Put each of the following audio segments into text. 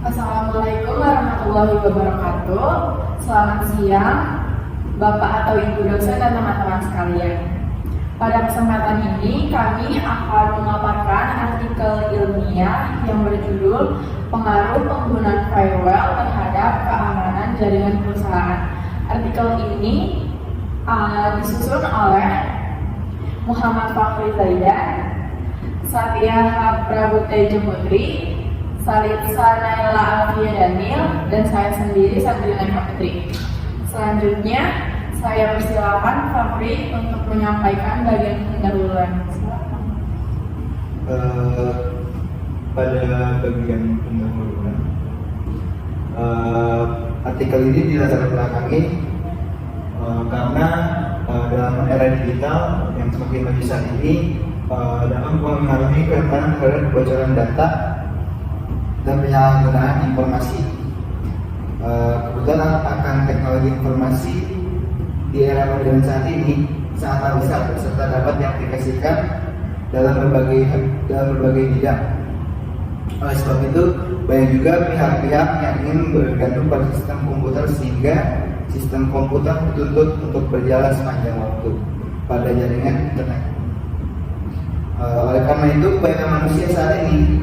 Assalamualaikum warahmatullahi wabarakatuh. Selamat siang, Bapak atau Ibu dosen dan teman-teman sekalian. Pada kesempatan ini, kami akan memaparkan artikel ilmiah yang berjudul Pengaruh Penggunaan Firewall Terhadap Keamanan Jaringan Perusahaan. Artikel ini disusun oleh Muhammad Fakhri Zaidan, Satya Prabhuteja Putri, Salitsa Naila Alfia Daniel, dan saya sendiri Sabrina Putri. Selanjutnya, saya persilakan Fakhri untuk menyampaikan bagian pendahuluan. Pada bagian pendahuluan, artikel ini dilatar belakangi karena dalam era digital yang semakin maju saat ini dapat mempengaruhi kerentanan terhadap kebocoran data dan penyalahgunaan informasi. Kebutuhan akan teknologi informasi di era modern saat ini sangat besar serta dapat diaplikasikan dalam berbagai bidang. Oleh sebab itu, banyak juga pihak-pihak yang ingin bergantung pada sistem komputer sehingga sistem komputer dituntut untuk berjalan sepanjang waktu pada jaringan internet. Oleh karena itu, banyak manusia saat ini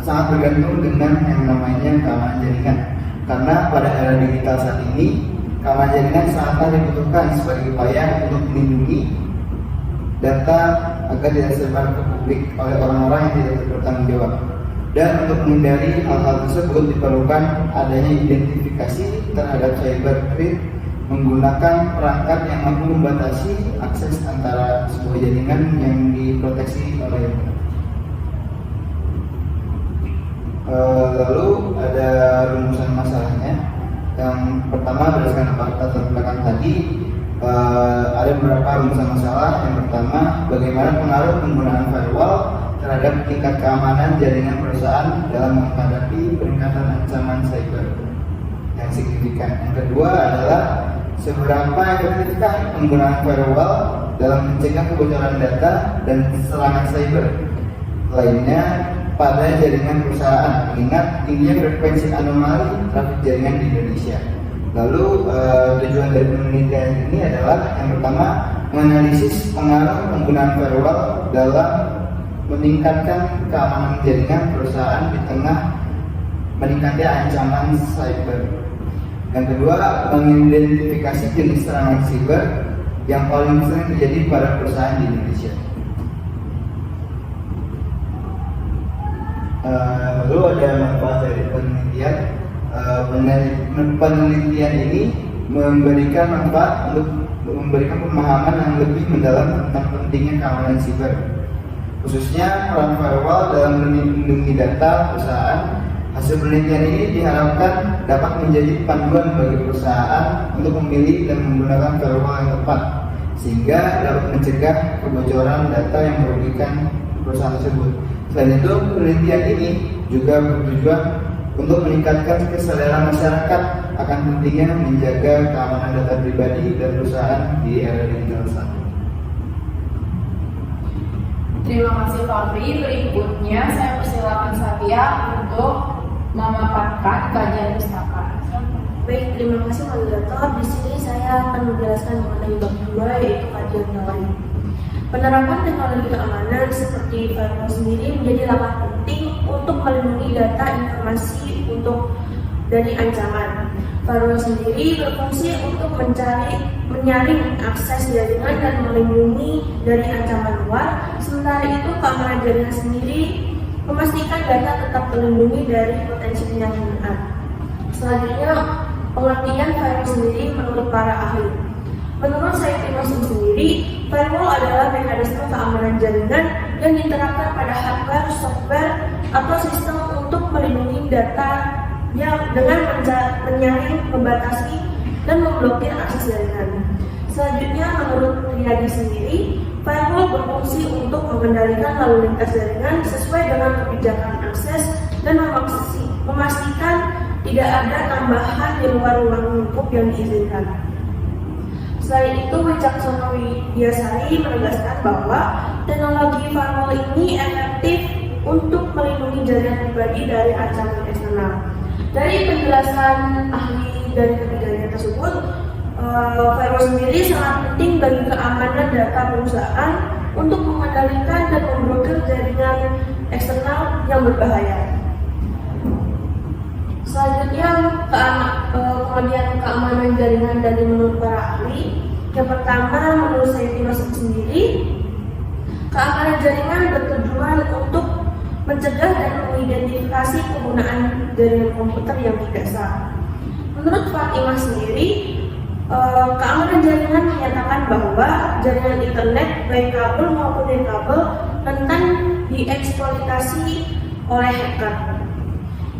sangat bergantung dengan yang namanya keamanan jaringan. Karena pada era digital saat ini, keamanan jaringan sangat dibutuhkan sebagai upaya untuk melindungi data agar tidak tersebar ke publik oleh orang-orang yang tidak bertanggung jawab. Dan untuk menghindari hal-hal tersebut diperlukan adanya identifikasi terhadap cyber threat menggunakan perangkat yang mampu membatasi akses antara sebuah jaringan yang diproteksi oleh lalu ada rumusan masalahnya. Yang pertama, berdasarkan latar belakang tadi, ada beberapa rumusan masalah. Yang pertama, bagaimana pengaruh penggunaan firewall terhadap tingkat keamanan jaringan perusahaan dalam menghadapi peningkatan ancaman cyber yang signifikan. Yang kedua adalah seberapa efektifkah penggunaan firewall dalam mencegah kebocoran data dan serangan cyber lainnya pada jaringan perusahaan, mengingat tingginya frekuensi anomali trafik jaringan di Indonesia. Lalu tujuan dari penelitian ini adalah yang pertama, menganalisis pengaruh penggunaan firewall dalam meningkatkan keamanan jaringan perusahaan di tengah meningkatnya ancaman cyber. Yang kedua, mengidentifikasi jenis serangan cyber yang paling sering terjadi pada perusahaan di Indonesia. Lalu ada manfaat dari penelitian. Penelitian ini memberikan manfaat untuk memberikan pemahaman yang lebih mendalam tentang pentingnya keamanan siber, khususnya peran firewall dalam melindungi data perusahaan. Hasil penelitian ini diharapkan dapat menjadi panduan bagi perusahaan untuk memilih dan menggunakan firewall yang tepat, sehingga dapat mencegah kebocoran data yang merugikan perusahaan tersebut. Selain itu, penelitian ini juga bertujuan untuk meningkatkan kesadaran masyarakat akan pentingnya menjaga keamanan data pribadi dan perusahaan di era digital saat ini. Terima kasih Fakhri. Berikutnya saya persilakan Satya untuk memaparkan kajian pustaka. Baik, terima kasih moderator. Di sini saya akan menjelaskan mengenai bab 2, yaitu kajian teori. Penerapan teknologi keamanan seperti firewall sendiri menjadi langkah penting untuk melindungi data informasi dari ancaman. Firewall sendiri berfungsi untuk menyaring akses jaringan dan melindungi dari ancaman luar. Sementara itu, keamanan jaringan sendiri memastikan data tetap terlindungi dari potensi penyalahgunaan. Selanjutnya, pengertian firewall sendiri menurut para ahli. Menurut saya sendiri, firewall adalah mekanisme keamanan jaringan yang diterapkan pada hardware, software, atau sistem untuk melindungi data yang dengan menyaring, membatasi, dan memblokir akses jaringan. Selanjutnya, menurut Riyadi sendiri, firewall berfungsi untuk mengendalikan lalu lintas jaringan sesuai dengan kebijakan akses dan memastikan tidak ada tambahan di luar ruang lingkup yang diizinkan. Selain itu, Wicaksono Widyasari menegaskan bahwa teknologi firewall ini efektif untuk melindungi jaringan pribadi dari ancaman eksternal. Dari penjelasan ahli dari ketiganya tersebut, firewall sendiri sangat penting bagi keamanan data perusahaan untuk mengendalikan dan memblokir jaringan eksternal yang berbahaya. Selanjutnya, kemudian keamanan jaringan dari menurut para ahli. Yang pertama, menurut saya sendiri, keamanan jaringan bertujuan untuk mencegah dan mengidentifikasi penggunaan jaringan komputer yang tidak sah. Menurut Fatimah sendiri, keamanan jaringan menyatakan bahwa jaringan internet baik kabel maupun non-kabel rentan dieksploitasi oleh hacker.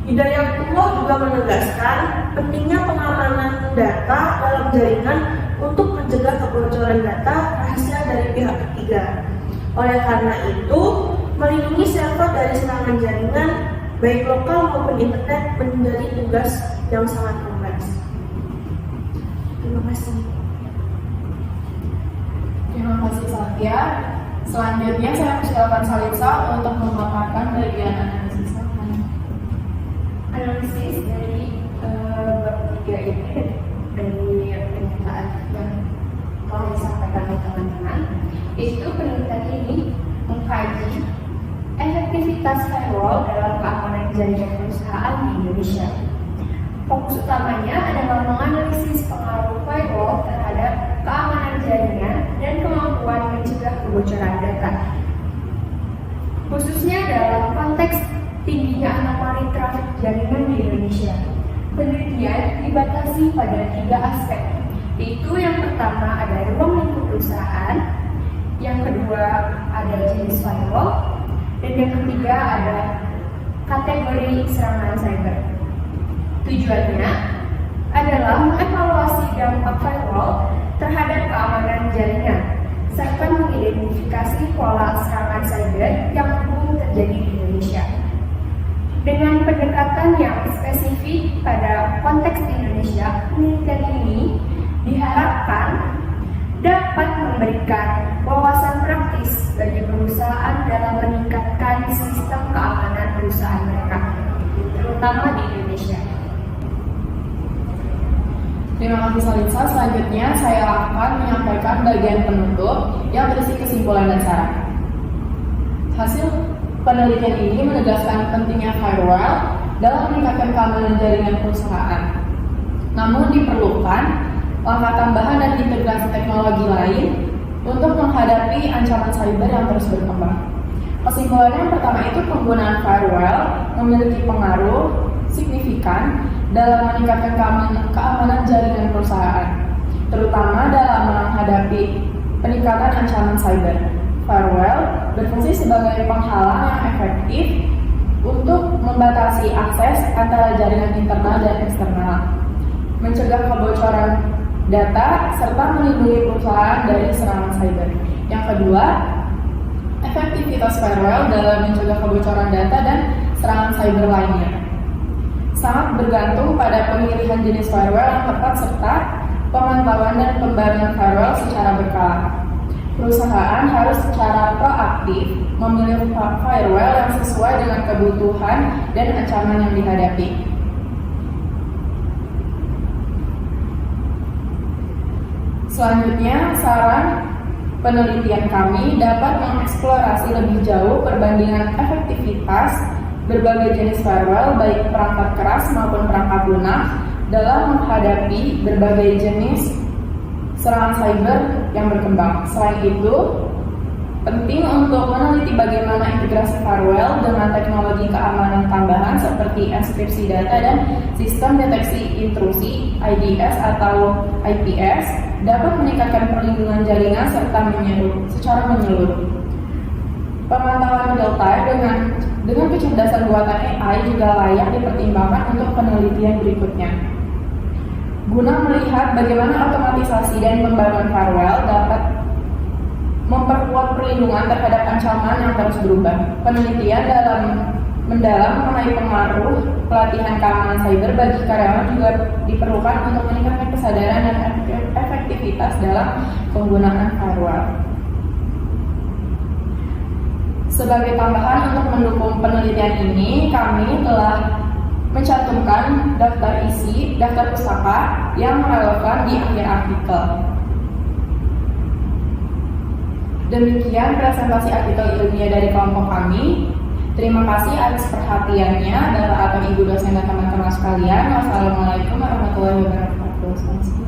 Hidayatullah juga menegaskan pentingnya pengamanan data dalam jaringan untuk mencegah kebocoran data rahasia dari pihak ketiga. Oleh karena itu, melindungi server dari serangan jaringan baik lokal maupun internet menjadi tugas yang sangat kompleks. Terima kasih. Terima kasih Satya. Selanjutnya saya persilakan Salisa untuk memaparkan bagian analisis. Analisis dari bab 3 ini dari pernyataan yang telah disampaikan oleh teman-teman, itu penelitian ini mengkaji efektivitas firewall dalam keamanan jaringan perusahaan di Indonesia. Fokus utamanya adalah menganalisis pengaruh firewall terhadap keamanan jaringan dan kemampuan mencegah kebocoran data, khususnya dalam konteks tingginya anomali trafik jaringan di Indonesia. Penelitian dibatasi pada 3 aspek, yaitu yang pertama ada ruang lingkup perusahaan, yang kedua ada jenis firewall, dan yang ketiga ada kategori serangan cyber. Tujuannya adalah mengevaluasi dampak firewall terhadap keamanan jaringan, serta mengidentifikasi pola serangan cyber yang umum terjadi di Indonesia. Dengan pendekatan yang spesifik pada konteks Indonesia, penelitian ini diharapkan dapat memberikan wawasan praktis bagi perusahaan dalam meningkatkan sistem keamanan perusahaan mereka, terutama di Indonesia. Terima kasih Salisa. Selanjutnya saya akan menyampaikan bagian penutup yang berisi kesimpulan dan saran. Hasil penelitian ini menegaskan pentingnya firewall dalam meningkatkan keamanan jaringan perusahaan. Namun diperlukan langkah tambahan dan integrasi teknologi lain untuk menghadapi ancaman cyber yang terus berkembang. Kesimpulannya yang pertama itu penggunaan firewall memiliki pengaruh signifikan dalam meningkatkan keamanan jaringan perusahaan, terutama dalam menghadapi peningkatan ancaman cyber. Firewall berfungsi sebagai penghalang yang efektif untuk membatasi akses antara jaringan internal dan eksternal, mencegah kebocoran data, serta melindungi perusahaan dari serangan cyber. Yang kedua, efektivitas firewall dalam mencegah kebocoran data dan serangan cyber lainnya sangat bergantung pada pemilihan jenis firewall yang tepat serta pemantauan dan pembaruan firewall secara berkala. Perusahaan harus secara proaktif memilih firewall yang sesuai dengan kebutuhan dan ancaman yang dihadapi. Selanjutnya, saran penelitian kami dapat mengeksplorasi lebih jauh perbandingan efektivitas berbagai jenis firewall, baik perangkat keras maupun perangkat lunak, dalam menghadapi berbagai jenis serangan cyber yang berkembang. Selain itu, penting untuk meneliti bagaimana integrasi firewall dengan teknologi keamanan tambahan seperti enkripsi data dan sistem deteksi intrusi (IDS) atau IPS dapat meningkatkan perlindungan jaringan secara menyeluruh. Pemantauan real time dengan kecerdasan buatan AI juga layak dipertimbangkan untuk penelitian berikutnya, guna melihat bagaimana otomatisasi dan pembaruan firewall dapat memperkuat perlindungan terhadap ancaman yang terus berubah. Penelitian mendalam mengenai pengaruh pelatihan keamanan cyber bagi karyawan juga diperlukan untuk meningkatkan kesadaran dan efektivitas dalam penggunaan firewall. Sebagai tambahan untuk mendukung penelitian ini, kami telah mencantumkan daftar isi, daftar pustaka yang relevan di akhir artikel. Demikian presentasi artikel ilmiah dari kelompok kami. Terima kasih atas perhatiannya, Bapak atau Ibu dosen dan teman-teman sekalian. Wassalamualaikum warahmatullahi wabarakatuh.